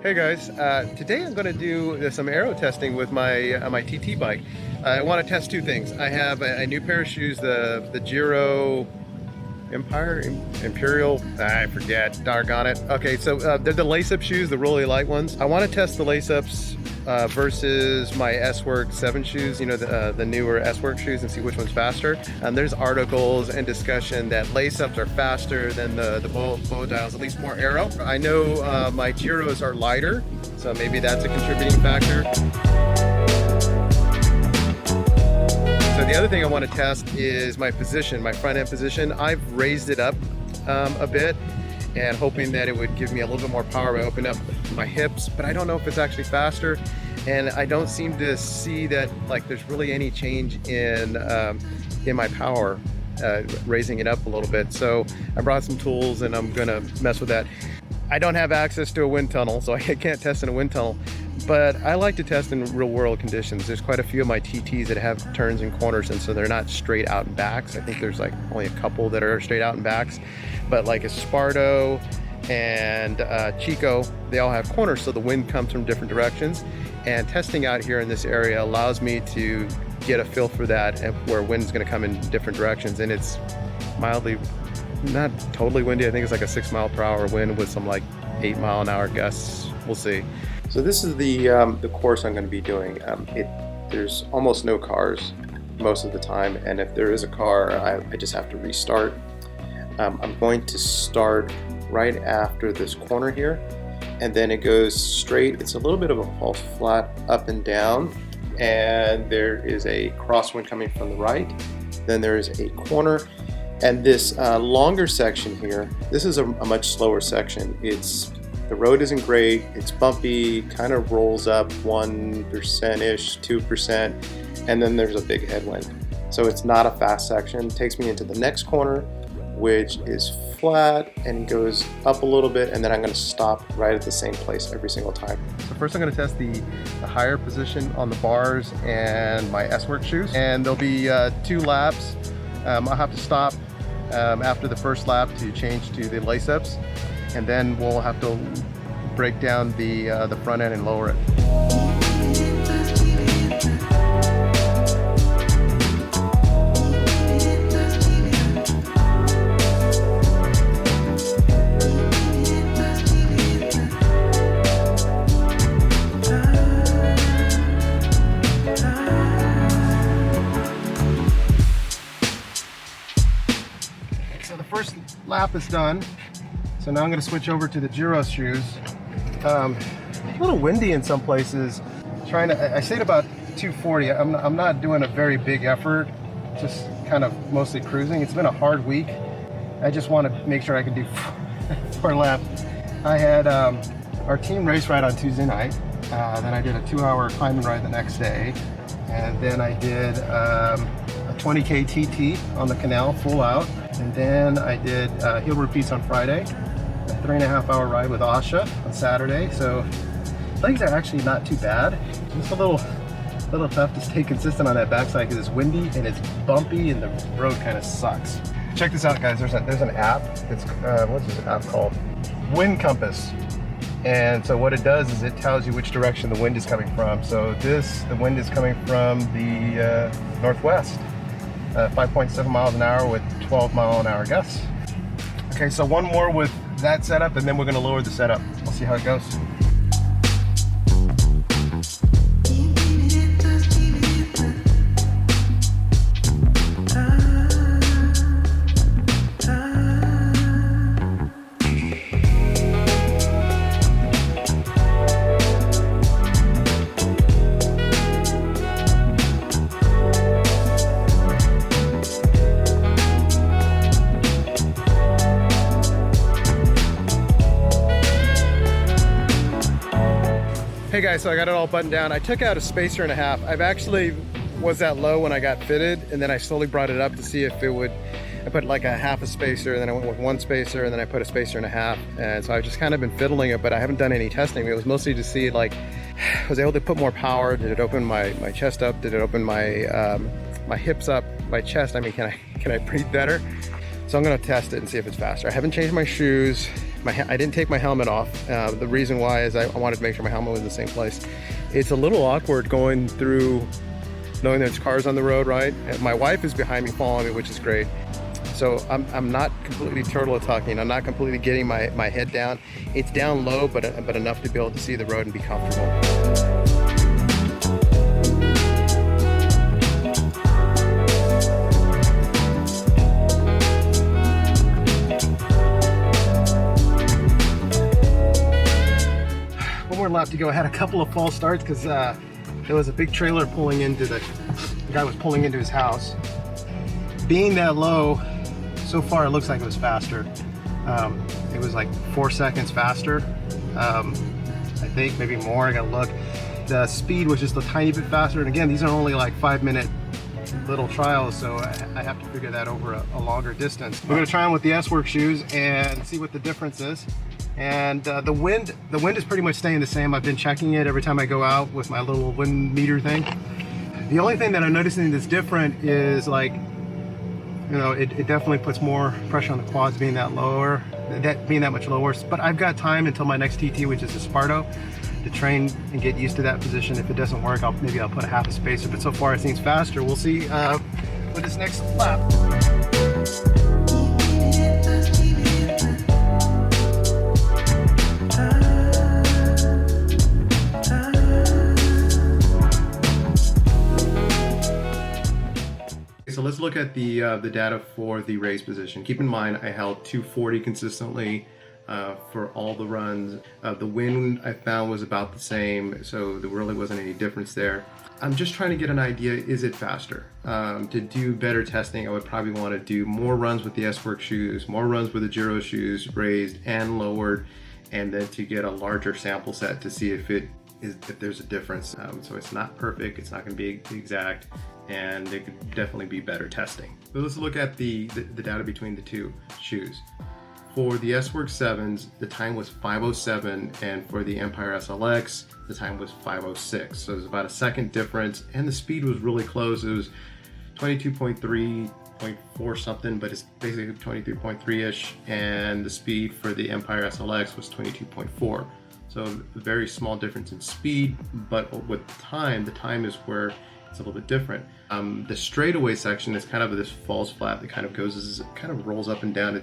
Hey guys, today I'm going to do some aero testing with my my TT bike. I want to test two things. I have a new pair of shoes, the Giro Empire Imperial, I forget, doggone it. Okay, so they're the lace-up shoes, the really light ones. I want to test the lace-ups versus my S-Work 7 shoes, you know, the newer S-Work shoes, and see which one's faster. There's articles and discussion that lace-ups are faster than the bow dials, at least more aero. I know my Giros are lighter, so maybe that's a contributing factor. So the other thing I want to test is my position, my front end position. I've raised it up a bit and hoping that it would give me a little bit more power by opening up my hips, but I don't know if it's actually faster, and I don't seem to see that like there's really any change in my power raising it up a little bit. So I brought some tools and I'm gonna mess with that. I don't have access to a wind tunnel, so I can't test in a wind tunnel, but I like to test in real world conditions. There's quite a few of my TTs that have turns and corners, and so they're not straight out and backs. I think there's like only a couple that are straight out and backs, but like Esparto and Chico, they all have corners, so the wind comes from different directions. And testing out here in this area allows me to get a feel for that, and where wind's gonna come in different directions. And it's mildly, not totally windy. I think it's like a 6 mile per hour wind with some like 8 mile an hour gusts. We'll see. So this is the course I'm going to be doing. There's almost no cars most of the time, and if there is a car, I just have to restart. I'm going to start right after this corner here, and then it goes straight. It's a little bit of a false flat up and down, and there is a crosswind coming from the right. Then there is a corner. And this longer section here, this is a much slower section. The road isn't great, it's bumpy, kind of rolls up 1%-ish, 2%, and then there's a big headwind. So it's not a fast section. It takes me into the next corner, which is flat and goes up a little bit, and then I'm gonna stop right at the same place every single time. So first I'm gonna test the higher position on the bars and my S-Work shoes, and there'll be 2 laps. I'll have to stop after the first lap to change to the lace-ups, and then we'll have to break down the front end and lower it. First lap is done, so now I'm going to switch over to the Giro shoes. A little windy in some places. I stayed about 240. I'm not doing a very big effort, just kind of mostly cruising. It's been a hard week. I just want to make sure I can do 4 laps. I had our team race ride on Tuesday night. Then I did a 2-hour climbing ride the next day, and then I did a 20K TT on the canal full out. And then I did heel repeats on Friday, a 3.5-hour ride with Asha on Saturday. So legs are actually not too bad. Just a little tough to stay consistent on that backside because it's windy and it's bumpy and the road kind of sucks. Check this out, guys. There's an app. It's what's this app called? Wind Compass. And so what it does is it tells you which direction the wind is coming from. So the wind is coming from the northwest. 5.7 miles an hour with 12 mile an hour gusts. Okay, so one more with that setup, and then we're gonna lower the setup. We'll see how it goes. Hey guys, so I got it all buttoned down. I took out a spacer and a half. I've actually was that low when I got fitted, and then I slowly brought it up to see if it would. I put like a half a spacer, and then I went with 1 spacer, and then I put a spacer and a half. And so I've just kind of been fiddling it, but I haven't done any testing. It was mostly to see like, was I able to put more power? Did it open my chest up? Did it open my my hips up, my chest? I mean, can I breathe better? So I'm gonna test it and see if it's faster. I haven't changed my shoes. I didn't take my helmet off. The reason why is I wanted to make sure my helmet was in the same place. It's a little awkward going through knowing there's cars on the road, right? And my wife is behind me following me, which is great. So I'm not completely turtle tucking. I'm not completely getting my head down. It's down low, but enough to be able to see the road and be comfortable. One more lap to go. I had a couple of false starts because there was a big trailer pulling into the guy was pulling into his house. Being that low, so far it looks like it was faster. It was like 4 seconds faster. I think maybe more. I gotta look. The speed was just a tiny bit faster. And again, these are only like 5-minute little trials, so I have to figure that over a longer distance. We're gonna try them with the S-Works shoes and see what the difference is. And the wind is pretty much staying the same. I've been checking it every time I go out with my little wind meter thing. The only thing that I'm noticing that's different is, like, you know, it definitely puts more pressure on the quads being that much lower. But I've got time until my next TT, which is Esparto, to train and get used to that position. If it doesn't work, maybe I'll put a half a spacer. But so far it seems faster. We'll see with this next lap. So let's look at the data for the race position. Keep in mind, I held 240 consistently for all the runs. The wind I found was about the same, so there really wasn't any difference there. I'm just trying to get an idea, is it faster? To do better testing, I would probably want to do more runs with the S-Works shoes, more runs with the Giro shoes, raised and lowered, and then to get a larger sample set to see if there's a difference. So it's not perfect, it's not going to be exact, and it could definitely be better testing. So let's look at the data between the two shoes. For the S-Works 7s, the time was 5:07, and for the Empire SLX, the time was 5:06. So there's about a second difference, and the speed was really close. It was 22.3.4 something, but it's basically 23.3-ish, and the speed for the Empire SLX was 22.4. So a very small difference in speed, but with the time is where it's a little bit different. The straightaway section is kind of this falls flat that kind of rolls up and down.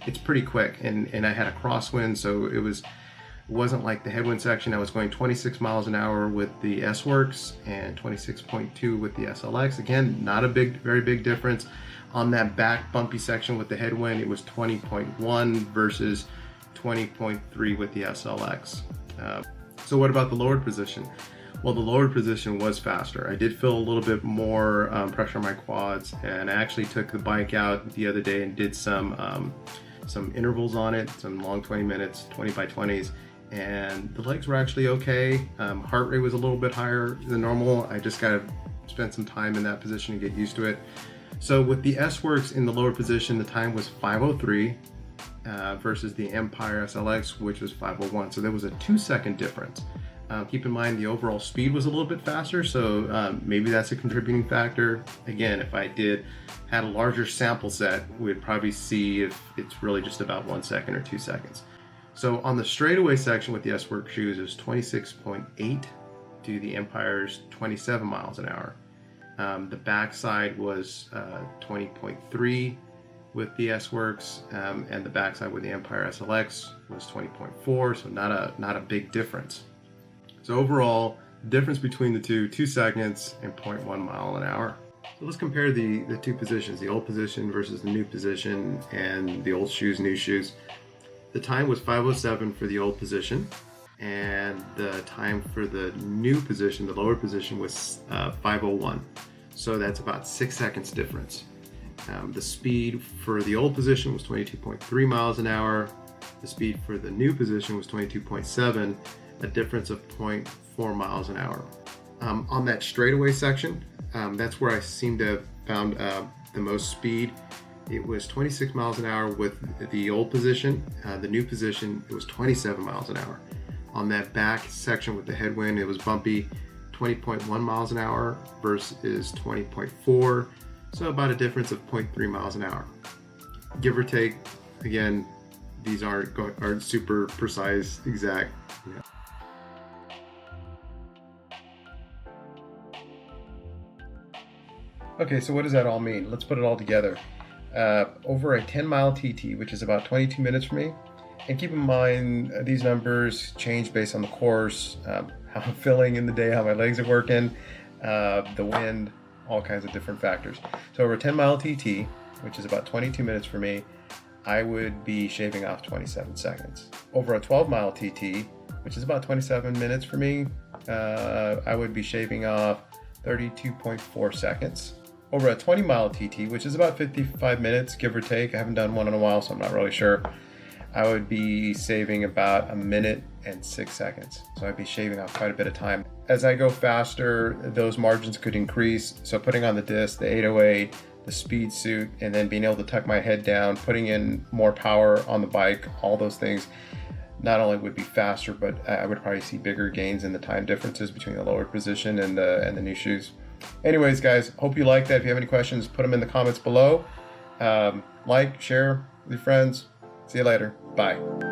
It's pretty quick, and I had a crosswind, so it wasn't like the headwind section. I was going 26 miles an hour with the S-Works and 26.2 with the SLX. Again, not a very big difference. On that back bumpy section with the headwind, it was 20.1 versus 20.3 with the SLX. So what about the lowered position? Well, the lowered position was faster. I did feel a little bit more pressure on my quads, and I actually took the bike out the other day and did some intervals on it, some long 20 minutes, 20 by 20s, and the legs were actually okay. Heart rate was a little bit higher than normal. I just got to spend some time in that position to get used to it. So with the S-Works in the lower position, the time was 5:03 versus the Empire SLX, which was 5:01. So there was a 2-second difference. Keep in mind the overall speed was a little bit faster, so maybe that's a contributing factor. Again, if I had a larger sample set, we'd probably see if it's really just about 1 second or 2 seconds. So on the straightaway section with the S-Works shoes, it was 26.8 to the Empire's 27 miles an hour. The backside was 20.3 with the S-Works, and the backside with the Empire SLX was 20.4, so not a big difference. So overall, the difference between the two, 2 seconds and 0.1 mile an hour. So let's compare the two positions, the old position versus the new position, and the old shoes, new shoes. The time was 5:07 for the old position, and the time for the new position, the lower position, was 5:01. So that's about 6 seconds difference. The speed for the old position was 22.3 miles an hour. The speed for the new position was 22.7, a difference of 0.4 miles an hour. On that straightaway section, that's where I seem to have found the most speed. It was 26 miles an hour with the old position. The new position, it was 27 miles an hour. On that back section with the headwind, it was bumpy, 20.1 miles an hour versus 20.4. So about a difference of 0.3 miles an hour. Give or take, again, these aren't super precise, exact. Yeah. Okay, so what does that all mean? Let's put it all together. Over a 10-mile TT, which is about 22 minutes for me, and keep in mind these numbers change based on the course, how I'm feeling in the day, how my legs are working, the wind, all kinds of different factors. So over a 10-mile TT, which is about 22 minutes for me, I would be shaving off 27 seconds. Over a 12-mile TT, which is about 27 minutes for me, I would be shaving off 32.4 seconds. Over a 20-mile TT, which is about 55 minutes, give or take. I haven't done one in a while, so I'm not really sure. I would be saving about 1 minute and 6 seconds. So I'd be shaving off quite a bit of time. As I go faster, those margins could increase. So putting on the disc, the 808, the speed suit, and then being able to tuck my head down, putting in more power on the bike, all those things, not only would be faster, but I would probably see bigger gains in the time differences between the lowered position and the new shoes. Anyways, guys, hope you like that. If you have any questions, put them in the comments below. Like, share with your friends. See you later. Bye.